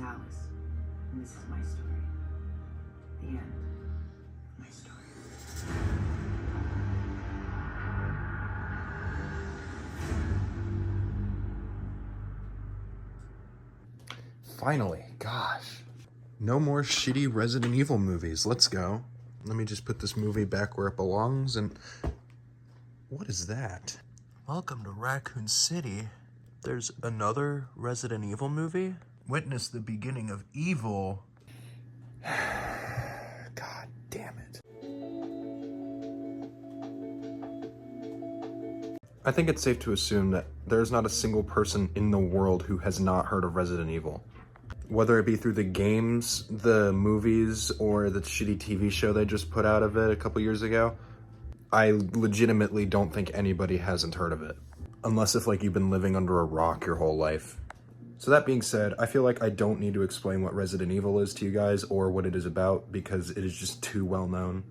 Alice, and this is my story. The end. My story. Finally, gosh. No more shitty Resident Evil movies. Let's go. Let me just put this movie back where it belongs and... What is that? Welcome to Raccoon City. There's another Resident Evil movie? Witness the beginning of evil. God damn it. I think it's safe to assume that there's not a single person in the world who has not heard of Resident Evil. Whether it be through the games, the movies, or the shitty TV show they just put out of it a couple years ago, I legitimately don't think anybody hasn't heard of it. Unless if like you've been living under a rock your whole life. So that being said, I feel like I don't need to explain what Resident Evil is to you guys or what it is about because it is just too well known.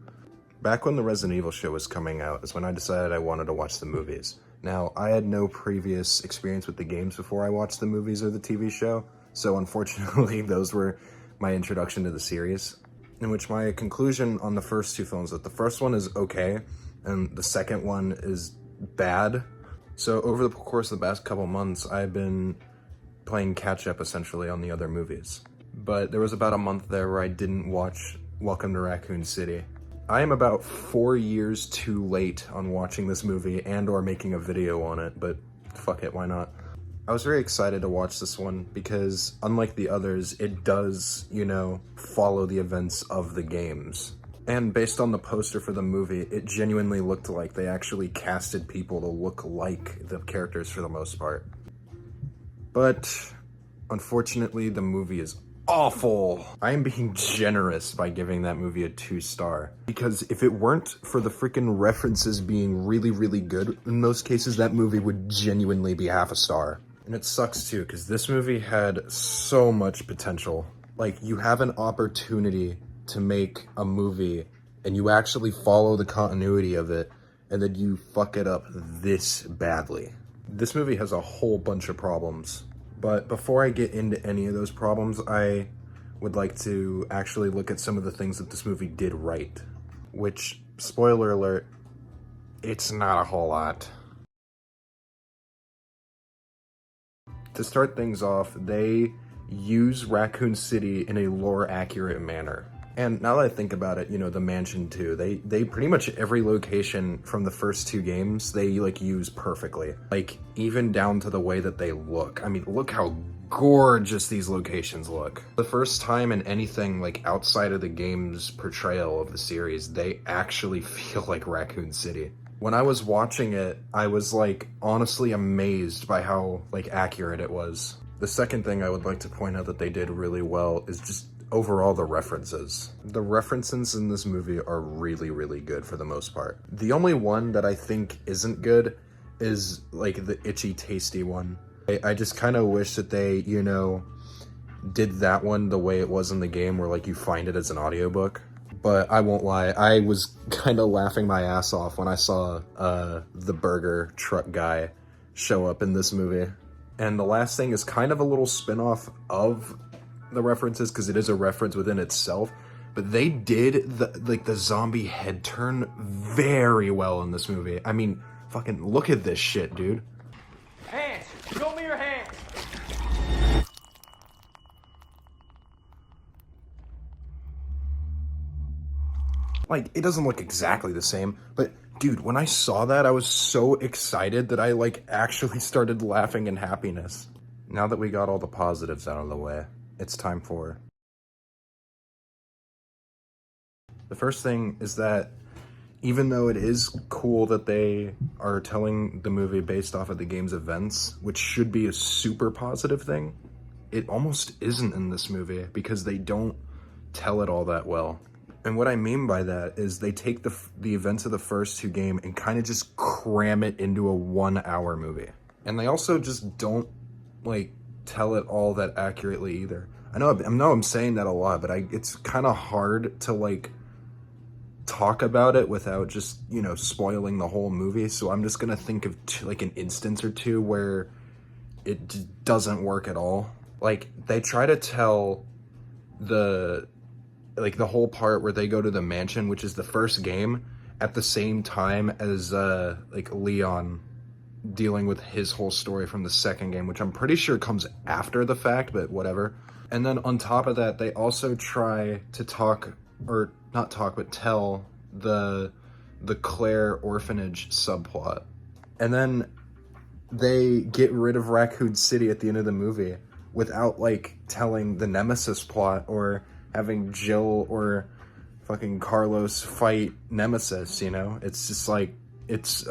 Back when the Resident Evil show was coming out is when I decided I wanted to watch the movies. Now, I had no previous experience with the games before I watched the movies or the TV show, so unfortunately those were my introduction to the series, in which my conclusion on the first two films that the first one is okay, and the second one is bad. So over the course of the past couple months, I've been playing catch-up essentially on the other movies. But there was about a month there where I didn't watch Welcome to Raccoon City. I am about 4 years too late on watching this movie and or making a video on it, but fuck it, why not? I was very excited to watch this one because, unlike the others, it does, you know, follow the events of the games. And based on the poster for the movie, it genuinely looked like they actually casted people to look like the characters for the most part. But, unfortunately, the movie is awful. I am being generous by giving that movie a 2-star. Because if it weren't for the freaking references being really, really good, in most cases, that movie would genuinely be half a star. And it sucks too, because this movie had so much potential. Like, you have an opportunity to make a movie, and you actually follow the continuity of it, and then you fuck it up this badly. This movie has a whole bunch of problems. But before I get into any of those problems, I would like to actually look at some of the things that this movie did right. Which, spoiler alert, it's not a whole lot. To start things off, they use Raccoon City in a lore-accurate manner. And now that I think about it, you know, the mansion too, they pretty much every location from the first two games, they like use perfectly. Like, even down to the way that they look. I mean, look how gorgeous these locations look. The first time in anything like outside of the game's portrayal of the series, they actually feel like Raccoon City. When I was watching it, I was like honestly amazed by how like accurate it was. The second thing I would like to point out that they did really well is just overall the references. The references in this movie are really, really good for the most part. The only one that I think isn't good is like the itchy tasty one. I just kind of wish that they, you know, did that one the way it was in the game where like you find it as an audiobook. But I won't lie, I was kind of laughing my ass off when I saw the burger truck guy show up in this movie. And the last thing is kind of a little spin-off of the references because it is a reference within itself. But they did the zombie head turn very well in this movie. I mean, fucking look at this shit, dude. Hands! Show me your hands! Like, it doesn't look exactly the same, but dude, when I saw that, I was so excited that I like actually started laughing in happiness. Now that we got all the positives out of the way, it's time for... The first thing is that even though it is cool that they are telling the movie based off of the game's events, which should be a super positive thing, it almost isn't in this movie because they don't tell it all that well. And what I mean by that is they take the events of the first two games and kind of just cram it into a 1-hour movie. And they also just don't, like, tell it all that accurately either. I know I'm saying that a lot, but it's kind of hard to, like, talk about it without just, you know, spoiling the whole movie. So I'm just going to think of, like, an instance or two where it doesn't work at all. Like, they try to tell the whole part where they go to the mansion, which is the first game, at the same time as, like, Leon dealing with his whole story from the second game, which I'm pretty sure comes after the fact, but whatever. And then on top of that, they also try to talk, or not talk, but tell the Claire orphanage subplot. And then they get rid of Raccoon City at the end of the movie without, like, telling the Nemesis plot or having Jill or fucking Carlos fight Nemesis, you know? It's just like, it's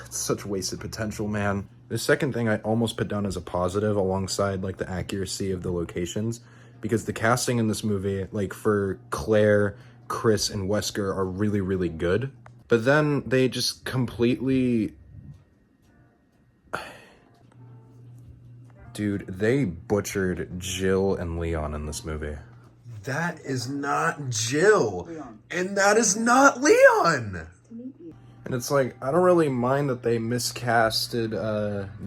such wasted potential, man. The second thing I almost put down as a positive alongside, like, the accuracy of the locations, because the casting in this movie, like, for Claire, Chris, and Wesker are really, really good. But then they just completely... Dude, they butchered Jill and Leon in this movie. That is not Jill. Leon. And that is not Leon. And it's like, I don't really mind that they miscasted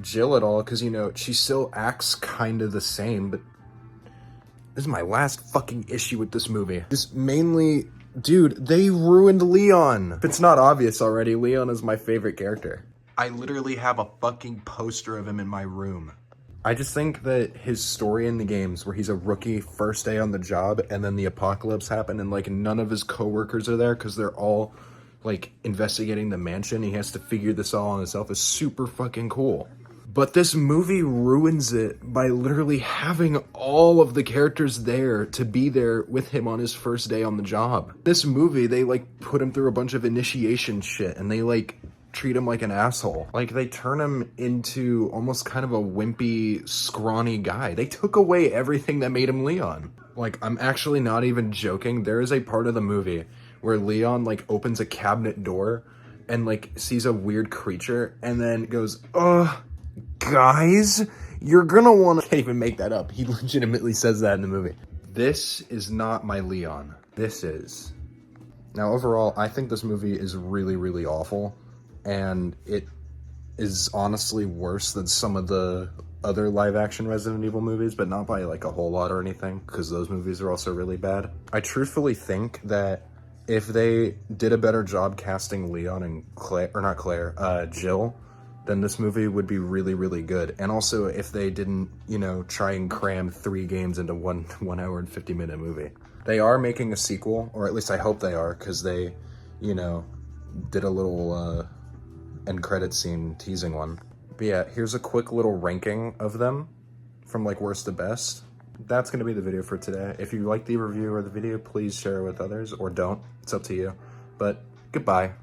Jill at all, because, you know, she still acts kind of the same, but this is my last fucking issue with this movie. Just mainly, dude, they ruined Leon. If it's not obvious already, Leon is my favorite character. I literally have a fucking poster of him in my room. I just think that his story in the games, where he's a rookie first day on the job, and then the apocalypse happened, and, like, none of his coworkers are there because they're all, like, investigating the mansion. He has to figure this all on himself, is super fucking cool. But this movie ruins it by literally having all of the characters there to be there with him on his first day on the job. This movie, they, like, put him through a bunch of initiation shit, and they, like, treat him like an asshole. Like, they turn him into almost kind of a wimpy, scrawny guy. They took away everything that made him Leon. Like, I'm actually not even joking. There is a part of the movie where Leon, like, opens a cabinet door and, like, sees a weird creature and then goes, guys, you're gonna wanna... I can't even make that up. He legitimately says that in the movie. This is not my Leon. This is. Now, overall, I think this movie is really, really awful. And it is honestly worse than some of the other live-action Resident Evil movies, but not by, like, a whole lot or anything, because those movies are also really bad. I truthfully think that if they did a better job casting Leon and Jill, then this movie would be really, really good. And also, if they didn't, you know, try and cram 3 games into one hour and 50-minute movie. They are making a sequel, or at least I hope they are, because they, you know, did a little, end credit scene teasing one. But yeah, here's a quick little ranking of them from, like, worst to best. That's gonna be the video for today. If you like the review or the video, please share it with others, or don't. It's up to you. But goodbye.